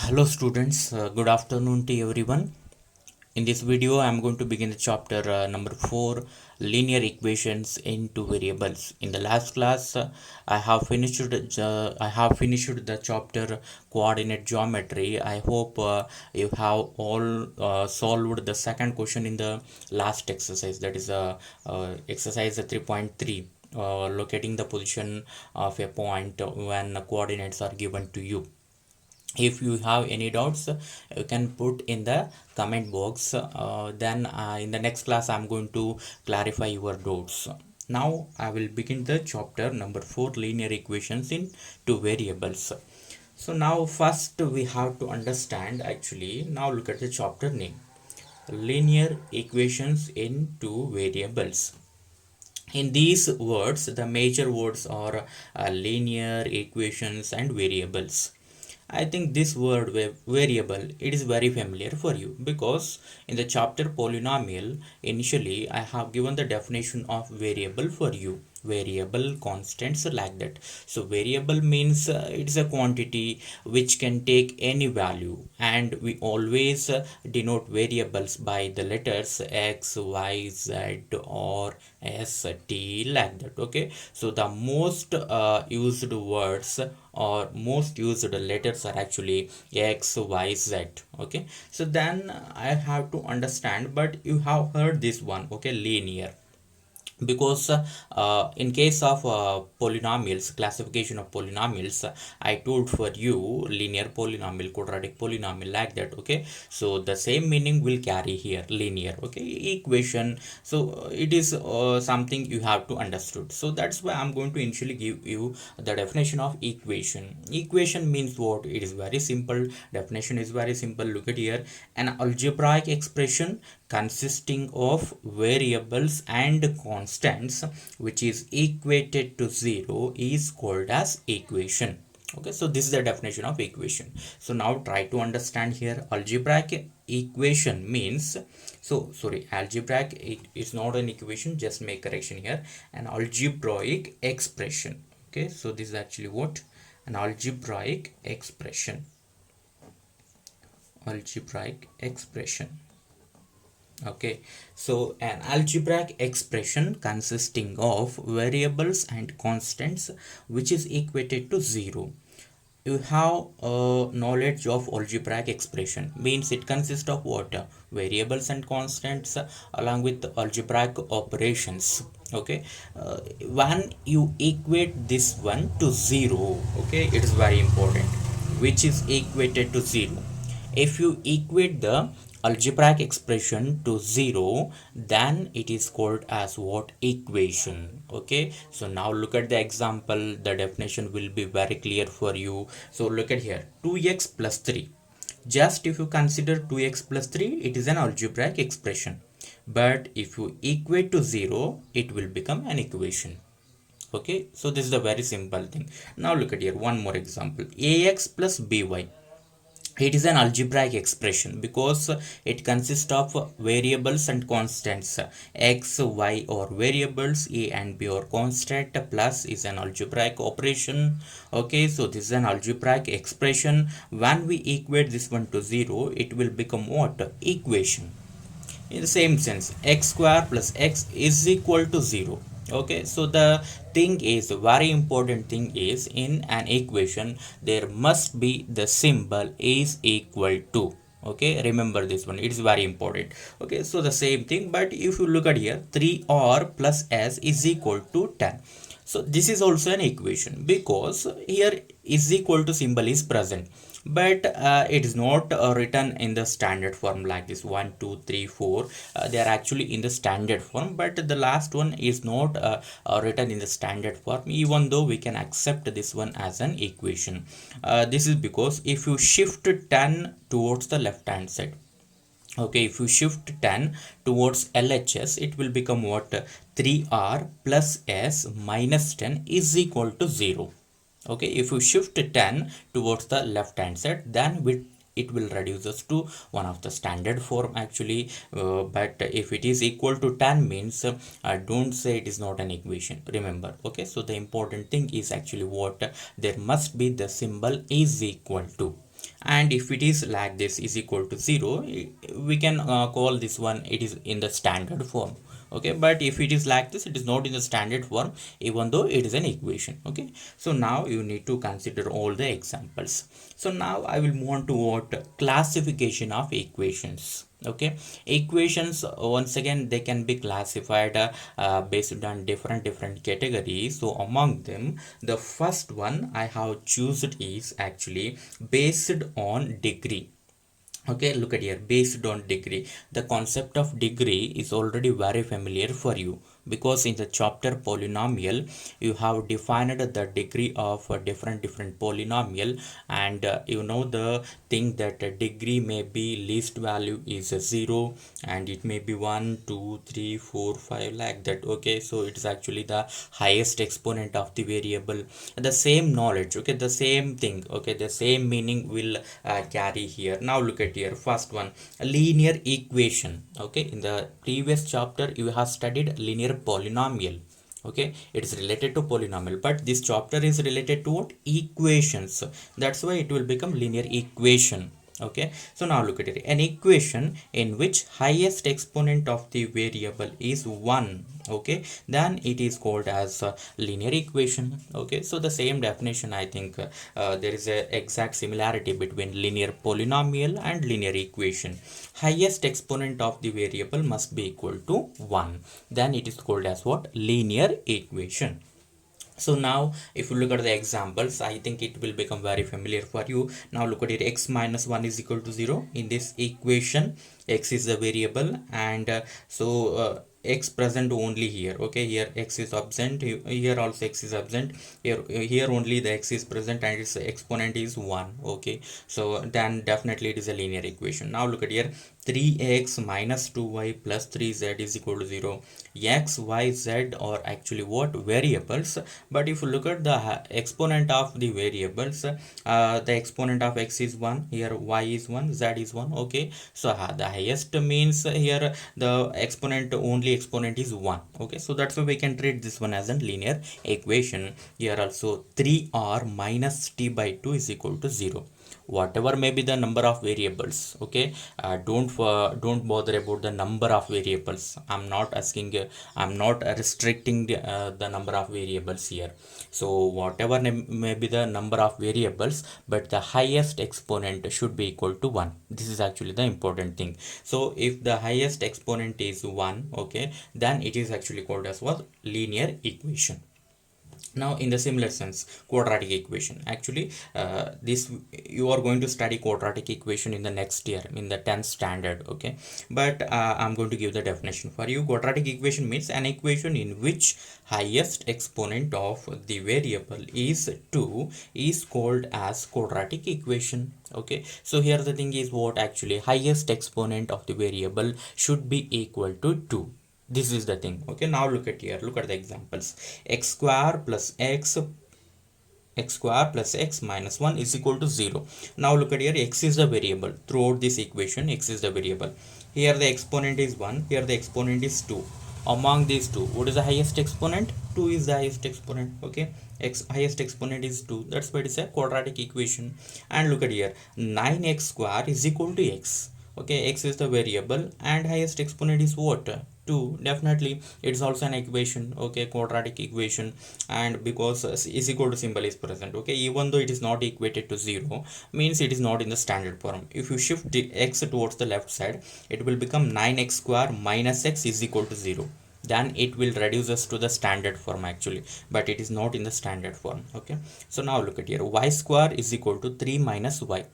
Hello students, good afternoon to everyone. In this video I am going to begin the chapter number 4, linear equations into variables. In the last class I have finished the chapter coordinate geometry. I hope you have all solved the second question in the last exercise, that is exercise 3.3, locating the position of a point when coordinates are given to you. If you have any doubts, you can put in the comment box. Then in the next class I'm going to clarify your doubts. Now I will begin the chapter number 4, linear equations in two variables. So now first we have to understand, actually now look at the chapter name, linear equations in two variables. In these words, the major words are linear equations and variables. I think this word variable, it is very familiar for you, because in the chapter polynomial initially I have given the definition of variable for you. Variable, constants, like that. So variable means it's a quantity which can take any value, and we always denote variables by the letters x, y, z, or s, t, like that. Okay, so the most used words or most used letters are actually x, y, z. Okay, so then I have to understand, but you have heard this one, okay, linear, because in case of polynomials, classification of polynomials, I told for you linear polynomial, quadratic polynomial, like that. Okay, so the same meaning will carry here, linear. Okay, equation, so it is something you have to understood. So that's why I'm going to initially give you the definition of equation. Equation means what? It is very simple. Definition is very simple. Look at here: an algebraic expression consisting of variables and constants which is equated to 0 is called as equation. Okay, so this is the definition of equation. So now try to understand here. Algebraic equation means, so sorry, algebraic, it is not an equation, just make correction here, an algebraic expression. Okay, so this is actually what? An algebraic expression. Algebraic expression. Okay, so an algebraic expression consisting of variables and constants which is equated to 0. You have knowledge of algebraic expression, means it consists of what? Variables and constants along with algebraic operations. Okay, when you equate this one to 0, okay, it is very important, which is equated to 0. If you equate the algebraic expression to 0, then it is called as what? Equation. Okay, so now look at the example. The definition will be very clear for you. So look at here: 2x plus 3. Just if you consider 2x plus 3, it is an algebraic expression, but if you equate to 0, it will become an equation. Okay, so this is a very simple thing. Now look at here, one more example: ax plus by. It is an algebraic expression because it consists of variables and constants. X, y or variables, a and b or constant, plus is an algebraic operation. Okay, so this is an algebraic expression. When we equate this one to 0, it will become what? Equation. In the same sense, x square plus x is equal to 0. Okay, so the thing is, very important thing is, in an equation there must be the symbol is equal to. Okay, remember this one, it is very important. Okay, so the same thing, but if you look at here, 3r plus s is equal to 10. So this is also an equation, because here is equal to symbol is present, but it is not written in the standard form like this 1 2 3 4. They are actually in the standard form, but the last one is not written in the standard form, even though we can accept this one as an equation. This is because if you shift 10 towards the left hand side, okay, if you shift 10 towards LHS, it will become what? 3r plus s minus 10 is equal to 0. Okay, if you shift 10 towards the left hand side, then it will reduce us to one of the standard form actually. But if it is equal to 10 means, don't say it is not an equation, remember. Okay, so the important thing is actually what? There must be the symbol is equal to. and if it is like this is equal to 0, we can call this one it is in the standard form. Okay, but if it is like this, it is not in the standard form, even though it is an equation. Okay, so now you need to consider all the examples. So now I will move on to what classification of equations. Okay, equations, once again, they can be classified based on different categories. So among them, the first one I have chosen is actually based on degree. Okay, look at here, based on degree. The concept of degree is already very familiar for you, because in the chapter polynomial you have defined the degree of a different polynomial, and you know the thing that a degree may be least value is a 0, and it may be 1 2 3 4 5 like that. Okay, so it is actually the highest exponent of the variable. The same knowledge, okay, the same thing, okay, the same meaning will carry here. Now look at here, first one, a linear equation. Okay, in the previous chapter you have studied linear polynomial. Okay, it is related to polynomial, but this chapter is related to what? Equations. That's why it will become linear equation. Okay, so now look at it, an equation in which highest exponent of the variable is 1. Okay, then it is called as a linear equation. Okay, so the same definition, I think there is a exact similarity between linear polynomial and linear equation. Highest exponent of the variable must be equal to 1, then it is called as what? Linear equation. So now if you look at the examples, I think it will become very familiar for you. Now look at it, x minus 1 is equal to 0. In this equation, x is the variable, and x present only here. Okay, here x is absent, here also x is absent, here only the x is present, and its exponent is 1. Okay, so then definitely it is a linear equation. Now look at here, 3x minus 2y plus 3z is equal to 0. X, y, z are actually what? Variables. But if you look at the exponent of the variables, the exponent of x is 1, here y is 1, z is 1. Okay, so the highest means here the exponent, only exponent is 1. Okay, so that's why we can treat this one as a linear equation. Here also 3r minus t by 2 is equal to 0. Whatever may be the number of variables. Okay, don't bother about the number of variables. I'm not asking, I'm not restricting the number of variables here. So whatever may be the number of variables, but the highest exponent should be equal to 1. This is actually the important thing. So if the highest exponent is 1, okay, then it is actually called as what? Linear equation. Now in the similar sense, quadratic equation, actually this you are going to study quadratic equation in the next year in the 10th standard. Okay, but I'm going to give the definition for you. Quadratic equation means an equation in which highest exponent of the variable is 2 is called as quadratic equation. Okay, so here the thing is what? Actually highest exponent of the variable should be equal to 2. This is the thing. Okay, now look at here, look at the examples. X square plus x square plus x minus 1 is equal to 0. Now look at here, x is the variable. Throughout this equation, x is the variable. Here the exponent is 1, here the exponent is 2. Among these two, what is the highest exponent? 2 is the highest exponent. Okay, x highest exponent is 2. That's why it is a quadratic equation. And look at here, 9x square is equal to x. Okay, x is the variable and highest exponent is what? 2. Definitely it's also an equation. Okay, quadratic equation, and because is equal to symbol is present. Okay, even though it is not equated to 0, means it is not in the standard form. If you shift the x towards the left side, it will become 9x square minus x is equal to 0. Then it will reduce us to the standard form actually, but it is not in the standard form. Okay, so now look at here, y square is equal to 3 minus y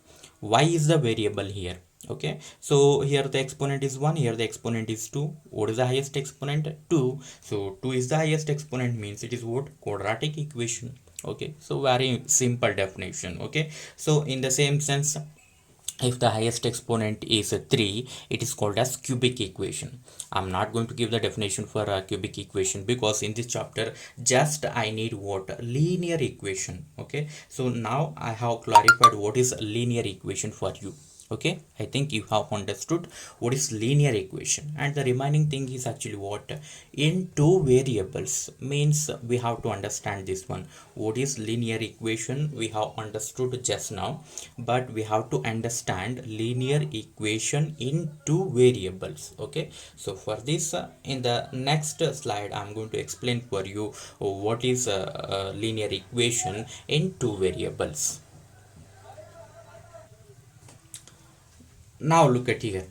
is the variable here. Okay, so here the exponent is 1, here the exponent is 2. What is the highest exponent? 2. So 2 is the highest exponent, means it is what? Quadratic equation. Okay, so very simple definition. Okay, so in the same sense, if the highest exponent is 3, it is called as cubic equation. I'm not going to give the definition for a cubic equation, because in this chapter just I need what? Linear equation. Okay, so now I have clarified what is linear equation for you. Okay, I think you have understood what is linear equation, and the remaining thing is actually what in two variables means we have to understand this one. What is linear equation we have understood just now, but we have to understand linear equation in two variables. Okay, so for this in the next slide I'm going to explain for you what is a linear equation in two variables. Now look at here.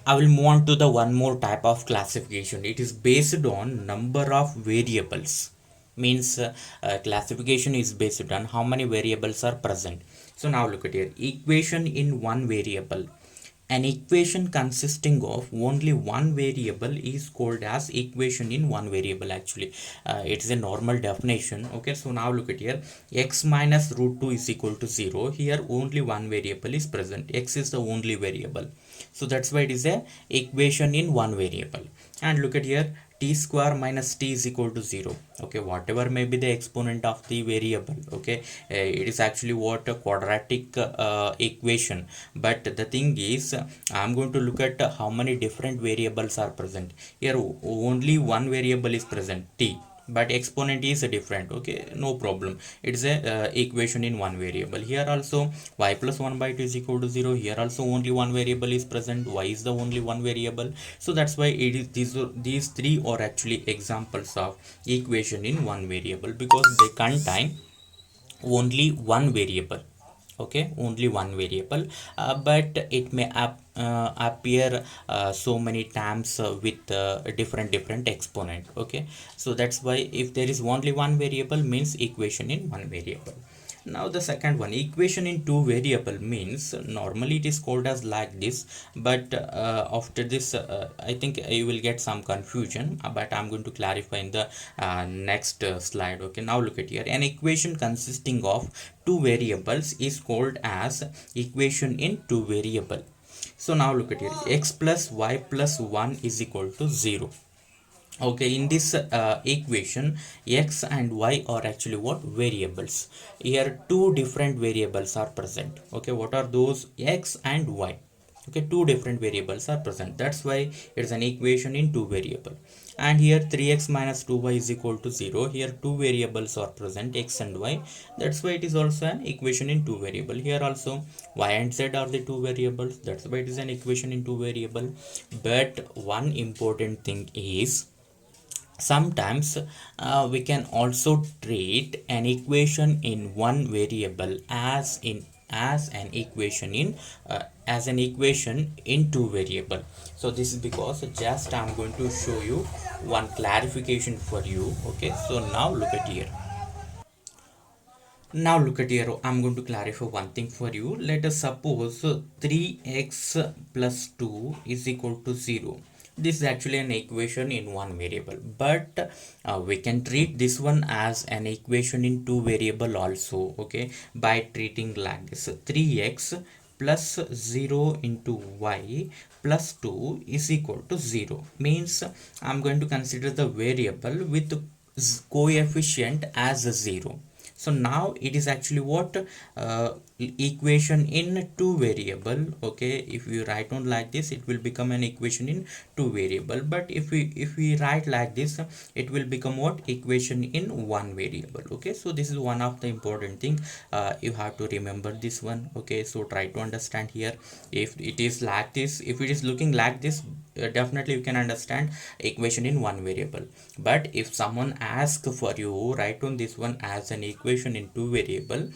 I will move on to the one more type of classification. It is based on number of variables. Means classification is based on how many variables are present. So now look at here. Equation in one variable. An equation consisting of only one variable is called as equation in one variable. Actually, it is a normal definition. Okay, so now look at here. X minus root 2 is equal to 0. Here only one variable is present. X is the only variable. So that's why it is a equation in one variable. And look at here, t square minus t is equal to 0. Okay, whatever may be the exponent of the variable. Okay, it is actually what a quadratic equation. But the thing is, I'm going to look at how many different variables are present. Here only one variable is present, t, but exponent is different. Okay, no problem, it's a equation in one variable. Here also y plus 1 by 2 is equal to 0. Here also only one variable is present, y is the only one variable. So that's why it is these three are actually examples of equation in one variable, because they contain only one variable. Okay, only one variable, but it may appear so many times with different exponent. Okay, so that's why if there is only one variable means equation in one variable. Now the second one, equation in two variable, means normally it is called as like this, but after this I think you will get some confusion, but I'm going to clarify in the next slide. Okay, now look at here. An equation consisting of two variables is called as equation in two variable. So now look at here. X plus y plus 1 is equal to 0. Okay, in this equation, x and y are actually what variables. Here two different variables are present. Okay, what are those? X and y. Okay, two different variables are present. That's why it's an equation in two variable. And here 3x minus 2y is equal to 0. Here two variables are present, x and y. That's why it is also an equation in two variable. Here also y and z are the two variables. That's why it is an equation in two variable. But one important thing is, sometimes we can also treat an equation in one variable as an equation in two variable. So this is because just I'm going to show you one clarification for you. Okay, so now look at here. Now look at here, I'm going to clarify one thing for you. Let us suppose 3x plus 2 is equal to 0. This is actually an equation in one variable, but we can treat this one as an equation in two variable also. Okay, by treating like this: 3x plus 0 into y plus 2 is equal to 0. Means I'm going to consider the variable with coefficient as a 0. So now it is actually what equation in two variable. Okay, if we write on like this, it will become an equation in two variable. But if we write like this, it will become what equation in one variable. Okay, so this is one of the important thing you have to remember this one. Okay, so try to understand here. If it is like this, if it is looking like this, definitely you can understand equation in one variable. But if someone asks for you write on this one as an equation in two variable,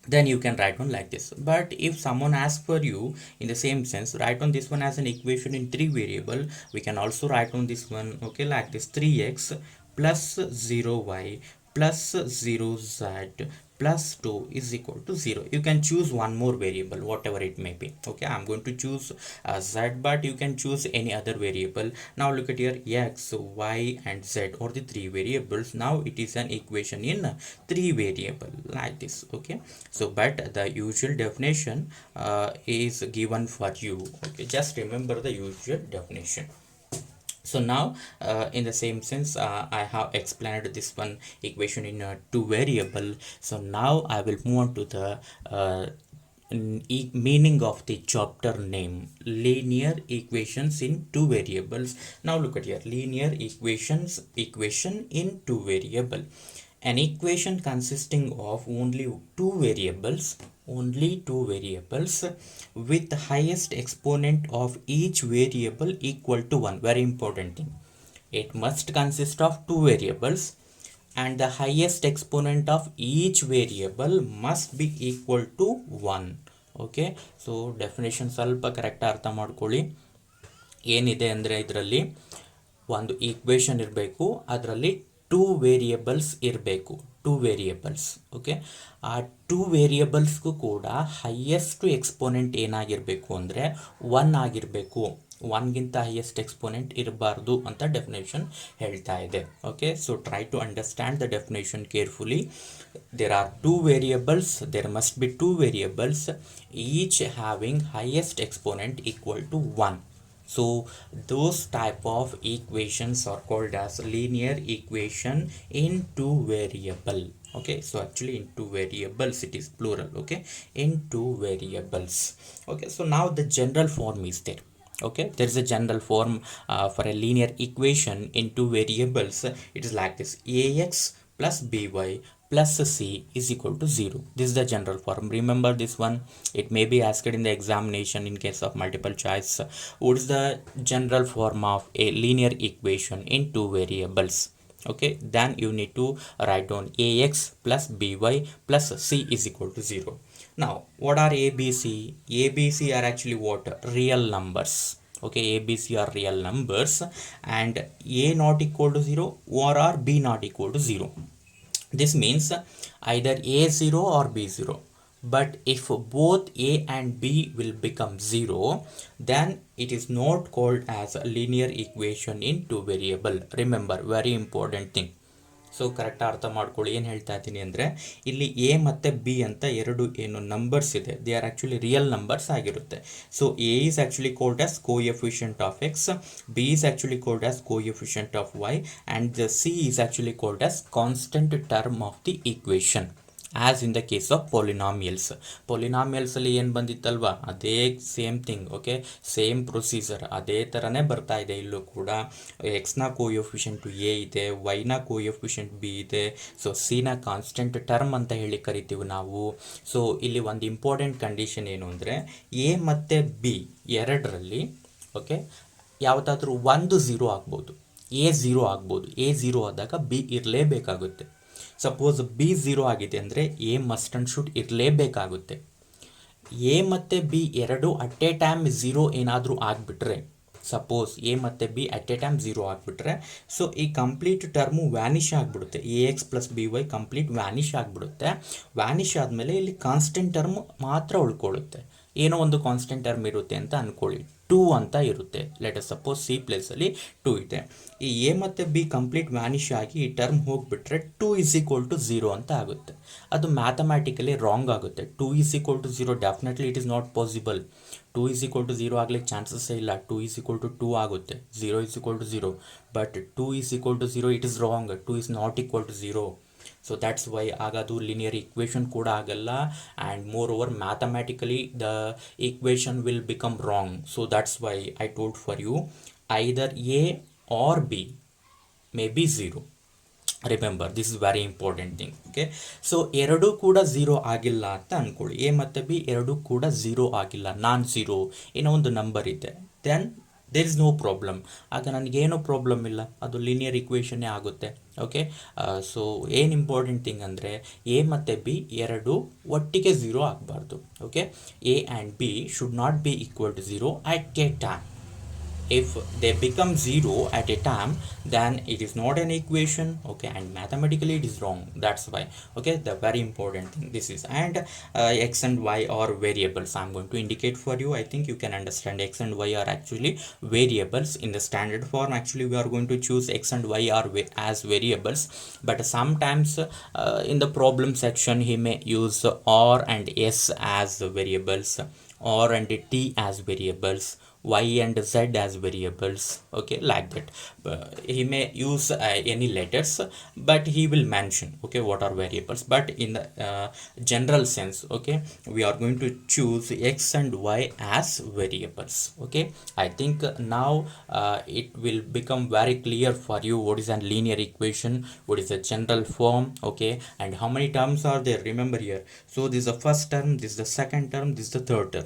then you can write on like this. But if someone asks for you in the same sense write on this one as an equation in three variable, we can also write on this one. Okay, like this: 3x plus 0y plus 0z plus 2 is equal to 0. You can choose one more variable, whatever it may be. Okay, I'm going to choose z, but you can choose any other variable. Now look at here, x, y and z are the three variables. Now it is an equation in three variable like this. Okay, so but the usual definition is given for you. Okay, just remember the usual definition. So now in the same sense I have explained this one equation in two variable. So now I will move on to the meaning of the chapter name, linear equations in two variables. Now look at here, linear equation in two variable. An equation consisting of only two variables with highest exponent of each variable equal to 1. Very important thing, it must consist of two variables and the highest exponent of each variable must be equal to 1. Okay, so definition ಸ್ವಲ್ಪ correct ಅರ್ಥ ಮಾಡ್ಕೊಳ್ಳಿ. ಏನಿದೆ ಅಂದರೆ ಇದರಲ್ಲಿ ಒಂದು equation ಇರಬೇಕು, ಅದರಲ್ಲಿ two variables ಇರಬೇಕು, ಟೂ ವೇರಿಯೇಬಲ್ಸ್. ಓಕೆ, ಆ ಟೂ ವೇರಿಯೇಬಲ್ಸ್ಗೂ ಕೂಡ ಹೈಯೆಸ್ಟ್ ಎಕ್ಸ್ಪೋನೆಂಟ್ ಏನಾಗಿರಬೇಕು ಅಂದರೆ 1 ಆಗಿರಬೇಕು, 1ಗಿಂತ ಹೈಯೆಸ್ಟ್ ಎಕ್ಸ್ಪೋನೆಂಟ್ ಇರಬಾರ್ದು ಅಂತ ಡೆಫಿನೇಷನ್ ಹೇಳ್ತಾ ಇದೆ. Okay, so try to understand the definition carefully. There are two variables, there must be two variables, each having highest exponent equal to 1. So those type of equations are called as linear equation in two variable. Okay, so actually in two variables it is plural. Okay, in two variables. Okay, so now the general form is there. Okay, there is a general form for a linear equation in two variables. It is like this: ax plus by plus c is equal to 0. This is the general form. Remember this one, it may be asked in the examination in case of multiple choice. What is the general form of a linear equation in two variables? Okay, then you need to write down ax plus by plus c is equal to 0. Now what are abc? Abc are actually what? Real numbers. Okay, abc are real numbers and a not equal to 0 or b not equal to 0. This means either a0 or b0, but if both a and b will become 0, then it is not called as a linear equation in two variable. Remember, very important thing. So correct ಅರ್ಥ ಮಾಡ್ಕೊಳ್ಳಿ. ಏನು ಹೇಳ್ತಾ ಇದ್ದೀನಿ ಅಂದರೆ, ಇಲ್ಲಿ A ಮತ್ತು B ಅಂತ ಎರಡು ಏನು ನಂಬರ್ಸ್ ಇದೆ, they are actually real numbers ಆಗಿರುತ್ತೆ. So a is actually called as coefficient of x, b is actually called as coefficient of y, and the c is actually called as constant term of the equation. As in the case of polynomials. ಪೊಲಿನಾಮಿಯಲ್ಸಲ್ಲಿ ಏನು ಬಂದಿತ್ತಲ್ವ, ಅದೇ same thing. Okay, same procedure ಅದೇ ಥರನೇ ಬರ್ತಾ ಇದೆ ಇಲ್ಲೂ ಕೂಡ. ಎಕ್ಸ್ನ ಕೋಎಫಿಷಿಯಂಟು ಎ ಇದೆ, ವೈನ ಕೋಎಫಿಷಿಯಂಟ್ ಬಿ ಇದೆ, ಸೊ ಸಿನ ಕಾನ್ಸ್ಟೆಂಟ್ ಟರ್ಮ್ ಅಂತ ಹೇಳಿ ಕರಿತೀವಿ ನಾವು. ಸೊ ಇಲ್ಲಿ ಒಂದು ಇಂಪಾರ್ಟೆಂಟ್ ಕಂಡೀಷನ್ ಏನು ಅಂದರೆ, ಎ ಮತ್ತು ಬಿ ಎರಡರಲ್ಲಿ ಓಕೆ ಯಾವುದಾದ್ರೂ ಒಂದು 0 ಆಗ್ಬೋದು, ಎ 0 ಆಗ್ಬೋದು. ಎ 0 ಆದಾಗ ಬಿ ಇರಲೇಬೇಕಾಗುತ್ತೆ. ಸಪೋಸ್ ಬಿ 0 ಆಗಿದೆ ಅಂದರೆ ಎ ಮಸ್ಟ್ ಆ್ಯಂಡ್ ಶುಡ್ ಇರಲೇಬೇಕಾಗುತ್ತೆ. ಎ ಮತ್ತು ಬಿ ಎರಡು ಅಟ್ ಎ ಟೈಮ್ 0 ಏನಾದರೂ ಆಗಿಬಿಟ್ರೆ, ಸಪೋಸ್ ಎ ಮತ್ತು ಬಿ ಅಟ್ ಎ ಟೈಮ್ 0 ಆಗಿಬಿಟ್ರೆ, ಸೊ ಈ ಕಂಪ್ಲೀಟ್ ಟರ್ಮು ವ್ಯಾನಿಷ್ ಆಗಿಬಿಡುತ್ತೆ. A x plus b y complete vanish ಆಗಿಬಿಡುತ್ತೆ. ವ್ಯಾನಿಷ್ ಆದಮೇಲೆ ಇಲ್ಲಿ ಕಾನ್ಸ್ಟೆಂಟ್ ಟರ್ಮ್ ಮಾತ್ರ ಉಳ್ಕೊಳ್ಳುತ್ತೆ. ಏನೋ ಒಂದು ಕಾನ್ಸ್ಟೆಂಟ್ ಟರ್ಮ್ ಇರುತ್ತೆ ಅಂತ ಅಂದ್ಕೊಳ್ಳಿ, 2 ಅಂತ ಇರುತ್ತೆ. ಲೆಟ್ ಅಸ್ ಸಪೋಸ್ ಸಿ ಪ್ಲೇಸಲ್ಲಿ 2 ಇದೆ. ಈ ಎ ಮತ್ತು ಬಿ ಕಂಪ್ಲೀಟ್ ವ್ಯಾನಿಷ್ ಆಗಿ ಈ ಟರ್ಮ್ ಹೋಗಿಬಿಟ್ರೆ 2 ಈಸ್ ಈಕ್ವಲ್ ಟು 0 ಅಂತ ಆಗುತ್ತೆ. ಅದು ಮ್ಯಾಥಮ್ಯಾಟಿಕಲಿ ರಾಂಗ್ ಆಗುತ್ತೆ. 2 is equal to 0 definitely it is not possible. 2 is equal to 0 ಆಗ್ಲಿಕ್ಕೆ ಚಾನ್ಸಸ್ಸೇ ಇಲ್ಲ. 2 ಈಸ್ ಈಕ್ವಲ್ ಟು 2 ಆಗುತ್ತೆ, 0 is equal to 0. But 2 is equal to 0 it is wrong. 2 is not equal to 0. So that's why ಆಗೋದು linear equation ಕೂಡ ಆಗಲ್ಲ, and moreover mathematically the equation will become wrong. So that's why I told for you, either a or b may be 0. Remember, this is very important thing. Okay, so ಎರಡೂ ಕೂಡ 0 ಆಗಿಲ್ಲ ಅಂತ ಅಂದ್ಕೊಳ್ಳಿ. A ಮತ್ತು B ಎರಡೂ ಕೂಡ 0 ಆಗಿಲ್ಲ, ನಾನ್ 0 ಏನೋ ಒಂದು ನಂಬರ್ ಇದೆ, then there is no problem. ಆಗ ನನಗೇನೋ ಪ್ರಾಬ್ಲಮ್ ಇಲ್ಲ, ಅದು ಲೀನಿಯರ್ ಈಕ್ವೇಷನ್ನೇ ಆಗುತ್ತೆ. ಓಕೆ, ಸೊ ಏನು ಇಂಪಾರ್ಟೆಂಟ್ ಥಿಂಗ್ ಅಂದರೆ, ಎ ಮತ್ತು ಬಿ ಎರಡು ಒಟ್ಟಿಗೆ 0 ಆಗಬಾರ್ದು. Okay, A and B should not be equal to 0 at a time. If they become 0 at a time, then it is not an equation. Okay, and mathematically it is wrong. That's why. Okay, the very important thing this is. And x and y are variables. I'm going to indicate for you. I think you can understand x and y are actually variables. In the standard form actually we are going to choose x and y are as variables, but sometimes in the problem section he may use r and s as variables, or and t as variables, y and z as variables, okay, like that. He may use any letters, but he will mention, okay, what are variables, but in the general sense, okay, we are going to choose x and y as variables. Okay, I think now it will become very clear for you what is a linear equation, what is the general form, okay, and how many terms are there. Remember here, so this is the first term, this is the second term, this is the third term.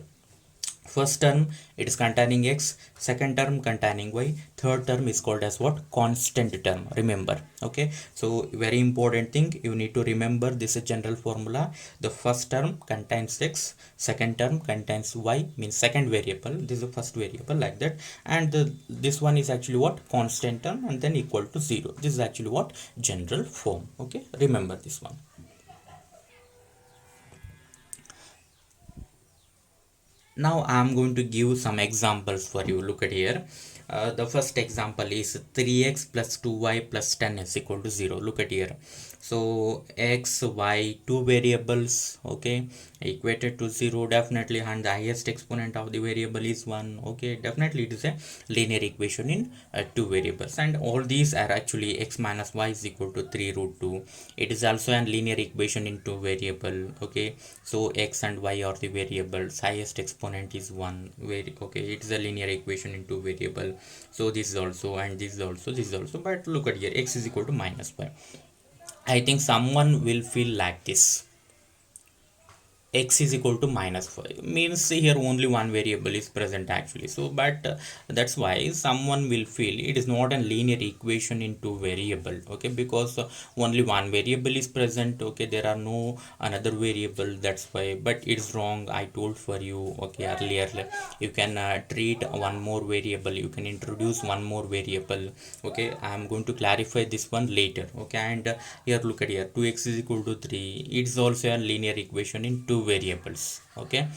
First term it is containing x, second term containing y, third term is called as what, constant term, remember. Okay, so very important thing you need to remember, this is general formula. The first term contains x, second term contains y, means second variable, this is the first variable, like that. And this one is actually what, constant term, and then equal to 0, this is actually what, general form. Okay, remember this one. Now I'm going to give some examples for you. Look at here. The first example is 3x plus 2y plus 10 is equal to 0. Look at here. So x, y, two variables, okay, equated to 0 definitely, and the highest exponent of the variable is 1. Okay, definitely it is a linear equation in two variables, and all these are actually x minus y is equal to 3 root 2. It is also a linear equation in two variable. Okay, so x and y are the variables, highest exponent is 1. Very okay, it is a linear equation in two variable. So this is also, and this is also, this is also, but look at here, x is equal to minus y. I think someone will feel like this, x is equal to minus 5 means here only one variable is present actually. So but that's why someone will feel it is not a linear equation in two variable. Okay, because only one variable is present. Okay, there are no another variable, that's why. But it's wrong, I told for you, okay, earlier. You can treat one more variable, you can introduce one more variable. Okay, I am going to clarify this one later. Okay, and here look at here, 2x is equal to 3, it's also a linear equation in two variables. Okay,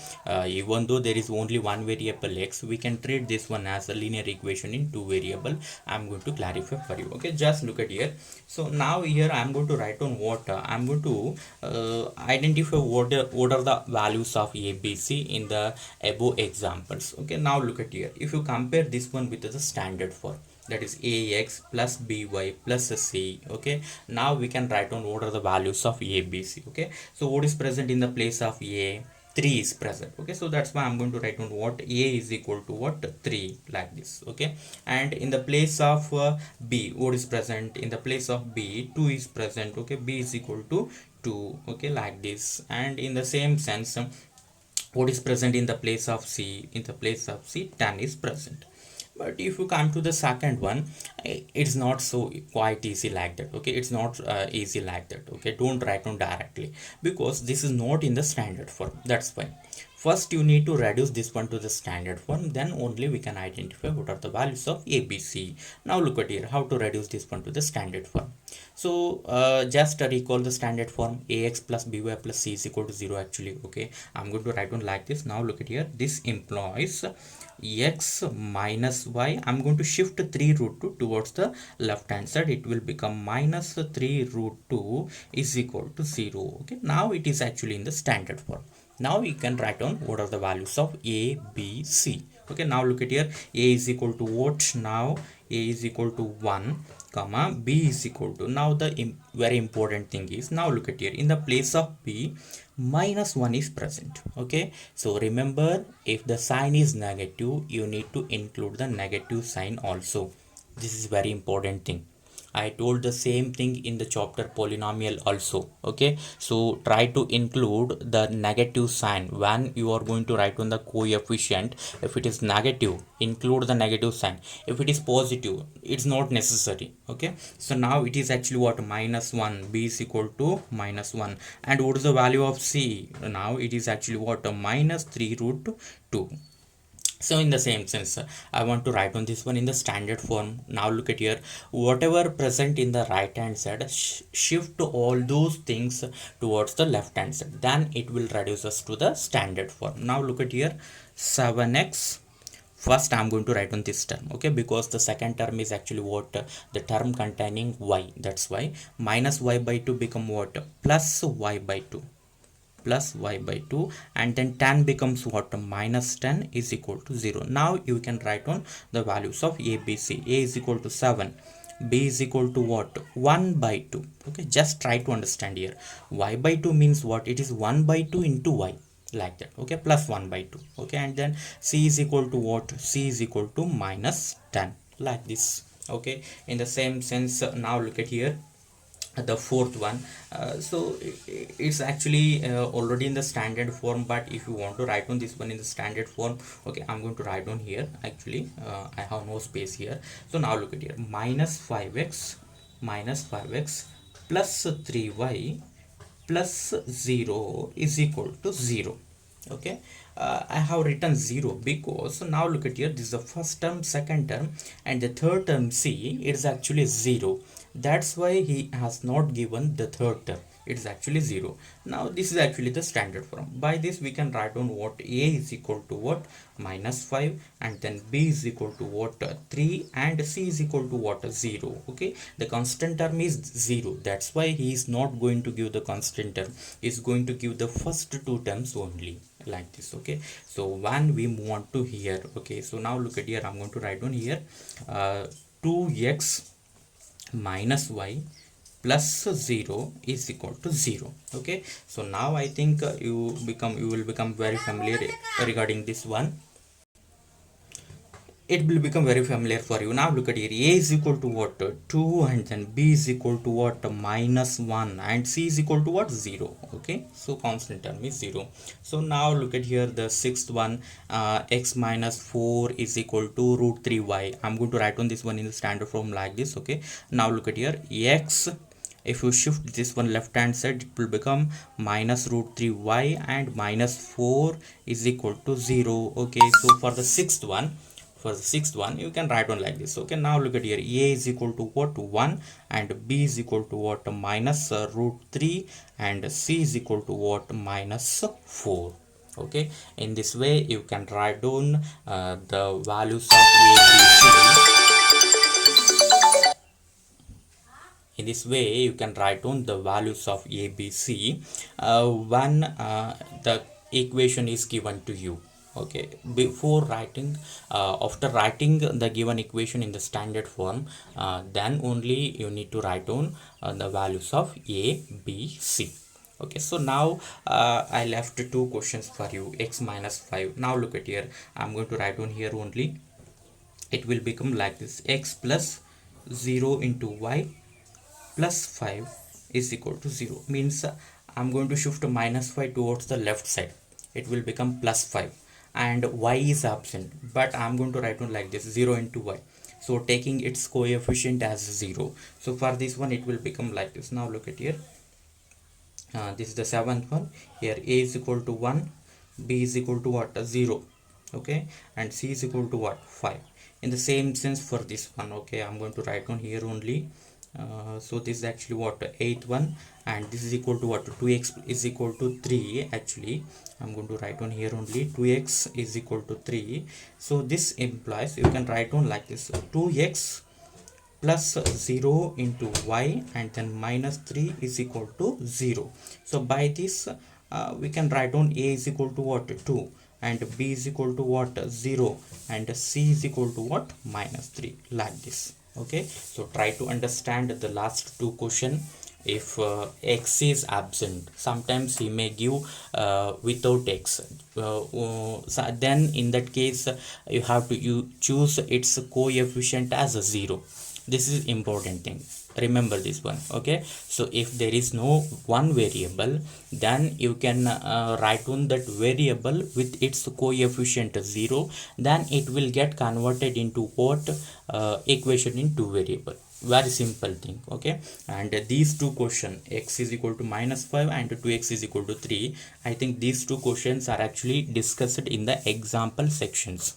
even though there is only one variable x, we can treat this one as a linear equation in two variable. I'm going to clarify for you. Okay, just look at here. So now here I'm going to write on what I'm going to identify what are the values of a, b, c in the above examples. Okay, now look at here, if you compare this one with the standard form, that is ax plus by plus c. Okay, now we can write on what are the values of a, b, c. Okay, so what is present in the place of a, 3 is present. Okay, so that's why I'm going to write on what, a is equal to what, 3, like this. Okay, and in the place of b, what is present in the place of b, 2 is present. Okay, b is equal to 2. Okay, like this. And in the same sense, what is present in the place of c, in the place of c, 10 is present. But if you come to the second one, it's not so quite easy like that. Okay, it's not easy like that. Okay, don't write down directly, because this is not in the standard form. That's why first you need to reduce this one to the standard form, then only we can identify what are the values of a, b, c. Now look at here, how to reduce this one to the standard form. So just recall the standard form, ax plus by plus c is equal to 0 actually. Okay, I'm going to write down like this. Now look at here, this implies x minus y, I'm going to shift 3 root 2 towards the left hand side, it will become minus 3 root 2 is equal to 0. Okay, now it is actually in the standard form. Now you can write down what are the values of a, b, c. Okay, now look at here, a is equal to what, now a is equal to 1 comma b is equal to, now the very important thing is, now look at here, in the place of b, minus 1 is present. Okay, so remember, if the sign is negative, you need to include the negative sign also. This is very important thing. I told the same thing in the chapter polynomial also. Okay, so try to include the negative sign when you are going to write on the coefficient. If it is negative, include the negative sign. If it is positive, it's not necessary. Okay, so now it is actually what, minus 1, b is equal to minus 1. And what is the value of c? Now it is actually what, minus 3 root 2. So in the same sense, I want to write on this one in the standard form. Now look at here, whatever present in the right hand side, shift all those things towards the left hand side, then it will reduce us to the standard form. Now look at here, 7x, first I'm going to write on this term. Okay, because the second term is actually what, the term containing y, that's why minus y by 2 become what, plus y by 2. plus y by 2, and then tan becomes what? Minus 10 is equal to 0. Now you can write on the values of a, b, c. A is equal to 7, b is equal to what? 1 by 2. Okay, just try to understand here. Y by 2 means what? It is 1 by 2 into y, like that. Okay, plus 1 by 2. Okay, and then c is equal to what? C is equal to minus 10, like this. Okay, in the same sense, now look at here, the fourth one. It's actually already in the standard form, but if you want to write on this one in the standard form, okay, I'm going to write on here. Actually, I have no space here. So now look at here, minus 5x plus 3y plus 0 is equal to 0. Okay, I have written 0 because now look at here, this is the first term, second term, and the third term c, it is actually 0. That's why he has not given the third term, it's actually 0. Now this is actually the standard form. By this we can write down what? A is equal to what? Minus 5, and then b is equal to what? 3, and c is equal to what? 0. Okay, the constant term is 0. That's why he is not going to give the constant term, he is going to give the first two terms only, like this. Okay, so when we move on to here, okay, so now look at here, I'm going to write down here 2x minus y plus 0 is equal to 0. Okay, so now I think you will become very familiar regarding this one. It will become very familiar for you. Now look at here, a is equal to what? 2, and then b is equal to what? Minus 1, and c is equal to what? 0. Okay, so constant term is 0. So now look at here, the sixth one, x minus 4 is equal to root 3y. I'm going to write on this one in the standard form like this. Okay, now look at here, x, if you shift this one left hand side, it will become minus root 3y, and minus 4 is equal to 0. Okay, so for the sixth one, you can write on like this. Okay, now look at here, a is equal to what? 1, and b is equal to what? Minus root 3, and c is equal to what? Minus 4. Okay, in this way you can write down the values of a, b, c. In this way you can write down the values of a, b, c when the equation is given to you. Okay, before writing, after writing the given equation in the standard form, then only you need to write down the values of a, b, c. Okay, so now I left two questions for you, x minus 5. Now look at here, I'm going to write down here only. It will become like this, x plus 0 into y plus 5 is equal to 0. Means I'm going to shift minus 5 towards the left side, it will become plus 5, and y is absent, but I'm going to write on like this, 0 into y, so taking its coefficient as 0. So for this one it will become like this. Now look at here, this is the seventh one. Here a is equal to 1, b is equal to what? 0. Okay, and c is equal to what? 5. In the same sense for this one, okay, I'm going to write on here only. So this is actually what? 8th one, and this is equal to what? 2x is equal to 3. Actually I'm going to write on here only, 2x is equal to 3. So this implies you can write on like this, 2x plus 0 into y, and then minus 3 is equal to 0. So by this we can write down a is equal to what? 2, and b is equal to what? 0, and c is equal to what? Minus 3, like this. Okay, so try to understand the last two question. If x is absent, sometimes he may give without x, so then in that case you have to choose its coefficient as a 0. This is important thing, remember this one. Okay, so if there is no one variable, then you can write on that variable with its coefficient 0, then it will get converted into what? Equation in two variable. Very simple thing. Okay, and these two question, x is equal to minus 5 and 2x is equal to 3, I think these two questions are actually discussed in the example sections.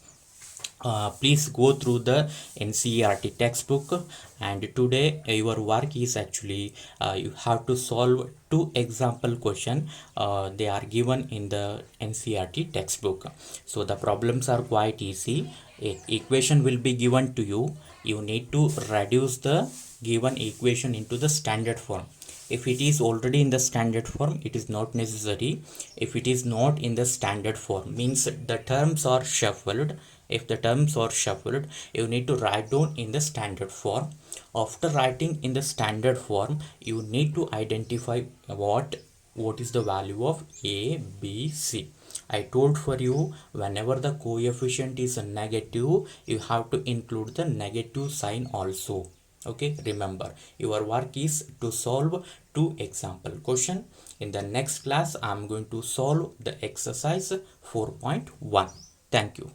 Please go through the NCERT textbook, and today your work is actually you have to solve two example question. They are given in the NCERT textbook, so the problems are quite easy. Equation will be given to you, you need to reduce the given equation into the standard form. If it is already in the standard form, it is not necessary. If it is not in the standard form, means the terms are shuffled. If the terms are shuffled, you need to write down in the standard form. After writing in the standard form, you need to identify what is the value of a, b, c. I told for you, whenever the coefficient is a negative, you have to include the negative sign also. Okay, remember, your work is to solve two example question. In the next class, I am going to solve the exercise 4.1. Thank you.